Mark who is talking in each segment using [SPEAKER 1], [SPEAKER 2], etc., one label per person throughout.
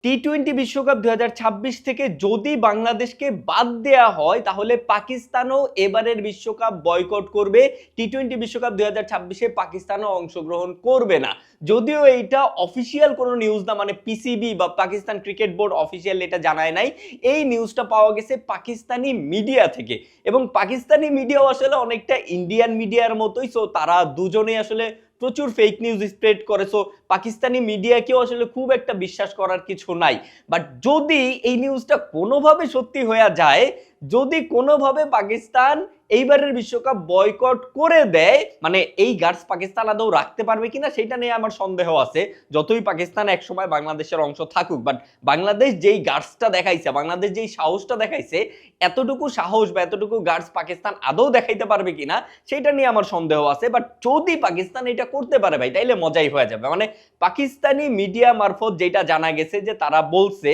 [SPEAKER 1] টি-20 বিশ্বকাপ 2026 থেকে যদি বাংলাদেশকে বাদ দেয়া হয় তাহলে পাকিস্তানও এবারের বিশ্বকাপ বয়কট করবে। টি-20 বিশ্বকাপ 2026-এ পাকিস্তানও অংশগ্রহণ করবে না। যদিও এইটা অফিসিয়াল কোনো নিউজ না, মানে পিসিবি বা পাকিস্তান ক্রিকেট বোর্ড অফিসিয়াল এটা জানায় নাই। এই নিউজটা পাওয়া গেছে পাকিস্তানি মিডিয়া থেকে, এবং পাকিস্তানি মিডিয়াও আসলে অনেকটা ইন্ডিয়ান মিডিয়ার মতোই। সো তারা দুজনেই আসলে প্রচুর ফেক নিউজ স্প্রেড করে। সো পাকিস্তানি মিডিয়াকেও আসলে খুব একটা বিশ্বাস করার কিছু নাই। বাট যদি এই নিউজটা কোনোভাবে সত্যি হয়ে যায়, যদি কোনোভাবে পাকিস্তান এইবারের বিশ্বকাপ বয়কট করে দেয়, মানে এই গার্ডস পাকিস্তান আদৌ রাখতে পারবে কিনা সেটা নিয়ে আমার সন্দেহ আছে। যতই পাকিস্তান একসময় বাংলাদেশের অংশ থাকুক, বাট বাংলাদেশ যেই গার্ডসটা দেখাইছে, বাংলাদেশ যেই সাহসটা দেখাইছে, এতটুকু সাহস বা এতটুকু গার্ডস পাকিস্তান আদৌ দেখাইতে পারবে কিনা সেটা নিয়ে আমার সন্দেহ আছে। বাট যদি পাকিস্তান এটা করতে পারে ভাই, তাইলে মজাই হয়ে যাবে। মানে পাকিস্তানি মিডিয়া মারফত যেটা জানা গেছে যে তারা বলছে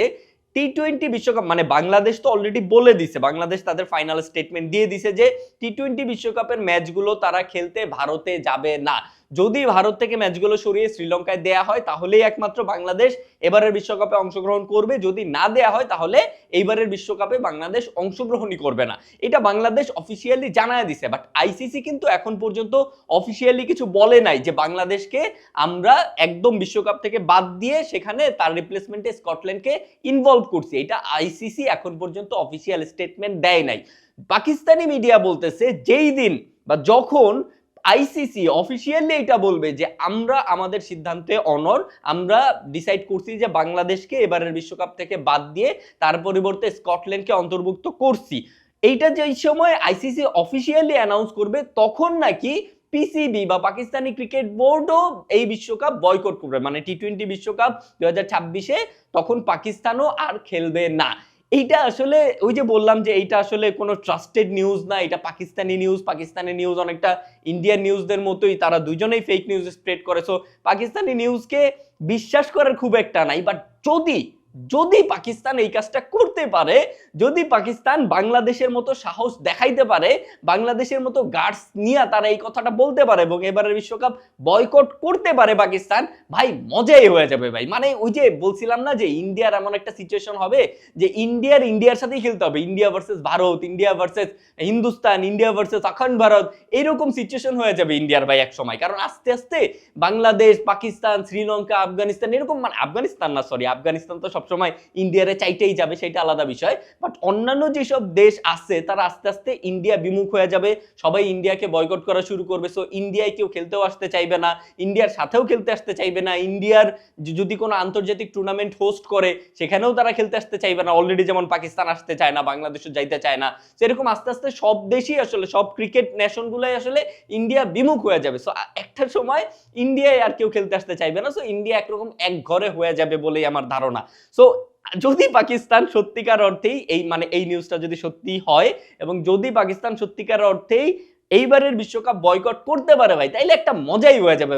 [SPEAKER 1] টি-20 বিশ্বকাপ, মানে বাংলাদেশ তো অলরেডি বলে দিছে, বাংলাদেশ তাদের ফাইনাল স্টেটমেন্ট দিয়ে দিছে যে টি-20 বিশ্বকাপের ম্যাচগুলো তারা খেলতে ভারতে যাবে না। যদি ভারত থেকে ম্যাচগুলো সরিয়ে শ্রীলঙ্কায় দেয়া হয় তাহলেই একমাত্র বাংলাদেশ এবারের বিশ্বকাপে অংশগ্রহণ করবে। যদি না দেয়া হয় তাহলে এইবারের বিশ্বকাপে বাংলাদেশ অংশগ্রহণই করবে না। এটা বাংলাদেশ অফিসিয়ালি জানায় দিছে। বাট আইসিসি কিন্তু এখন পর্যন্ত অফিসিয়ালি কিছু বলে নাই যে বাংলাদেশকে আমরা একদম বিশ্বকাপ থেকে বাদ দিয়ে সেখানে তার রিপ্লেসমেন্টে স্কটল্যান্ডকে ইনভলভ করছি। এটা আইসিসি এখন পর্যন্ত অফিসিয়াল স্টেটমেন্ট দেয় নাই। পাকিস্তানি মিডিয়া বলতেছে যেই দিন বা যখন আইসিসি অফিসিয়ালি এটা বলবে যে আমরা আমাদের সিদ্ধান্তে অনর, আমরা ডিসাইড করছি যে বাংলাদেশকে এবারের বিশ্বকাপ থেকে বাদ দিয়ে তার পরিবর্তে স্কটল্যান্ডকে অন্তর্ভুক্ত করছি, এইটা যেই সময় আইসিসি অফিসিয়ালি অ্যানাউন্স করবে তখন নাকি পিসিবি বা পাকিস্তানি ক্রিকেট বোর্ডও এই বিশ্বকাপ বয়কট করবে। মানে টি-20 বিশ্বকাপ 2026-এ তখন পাকিস্তানও আর খেলবে না। এইটা আসলে ওই যে বললাম যে এইটা আসলে কোনো ট্রাস্টেড নিউজ না, এটা পাকিস্তানি নিউজ। পাকিস্তানি নিউজ অনেকটা ইন্ডিয়ান নিউজদের মতোই, তারা দুজনেই ফেক নিউজ স্প্রেড করে। সো পাকিস্তানি নিউজকে বিশ্বাস করার খুব একটা নাই। বাট যদি যদি পাকিস্তান এই কাজটা করতে পারে, যদি পাকিস্তান বাংলাদেশের মতো সাহস দেখাইতে পারে, বাংলাদেশের মতো গার্ডস নিয়ে তারা এই কথাটা বলতে পারে এবং এবারের বিশ্বকাপ বয়কট করতে পারে পাকিস্তান, ভাই মজাই হয়ে যাবে ভাই। মানে ওই যে বলছিলাম না যে ইন্ডিয়ার এমন একটা সিচুয়েশন হবে যে ইন্ডিয়ার সাথেই খেলতে হবে, India versus Bharat, India versus Hindustan, India versus অখণ্ড ভারত, এইরকম সিচুয়েশন হয়ে যাবে ইন্ডিয়ার ভাই এক সময়। কারণ আস্তে আস্তে বাংলাদেশ, পাকিস্তান, শ্রীলঙ্কা, আফগানিস্তান, এরকম, মানে আফগানিস্তান না, সরি, আফগানিস্তান তো সবসময় ইন্ডিয়ারে চাইতেই যাবে, সেটা আলাদা বিষয়। বাট অন্যান্য যেসব দেশ আছে তারা আস্তে আস্তে ইন্ডিয়া বিমুখ হয়ে যাবে, সবাই ইন্ডিয়াকে বয়কট করা শুরু করবে। সো ইন্ডিয়ায় কেউ খেলতেও আসতে চাইবে না, ইন্ডিয়ার সাথেও খেলতে আসতে চাইবে না। ইন্ডিয়ার যদি কোনো আন্তর্জাতিক টুর্নামেন্ট হোস্ট করে সেখানেও তারা খেলতে আসতে চাইবে না। অলরেডি যেমন পাকিস্তান আসতে চায় না, বাংলাদেশও যাইতে চায় না। সেরকম আস্তে আস্তে সব দেশই আসলে, সব ক্রিকেট নেশনগুলোই আসলে ইন্ডিয়া বিমুখ হয়ে যাবে। সো একটা সময় ইন্ডিয়ায় আর কেউ খেলতে আসতে চাইবে না। সো ইন্ডিয়া একরকম এক ঘরে হয়ে যাবে বলেই আমার ধারণা। সো যদি পাকিস্তান সত্যিকার অর্থেই এই, মানে এই নিউজটা যদি সত্যি হয় এবং যদি পাকিস্তান সত্যিকার অর্থেই এইবারের বিশ্বকাপ বয়কট করতে পারে ভাই, তাইলে একটা মজাই হয়ে যাবে।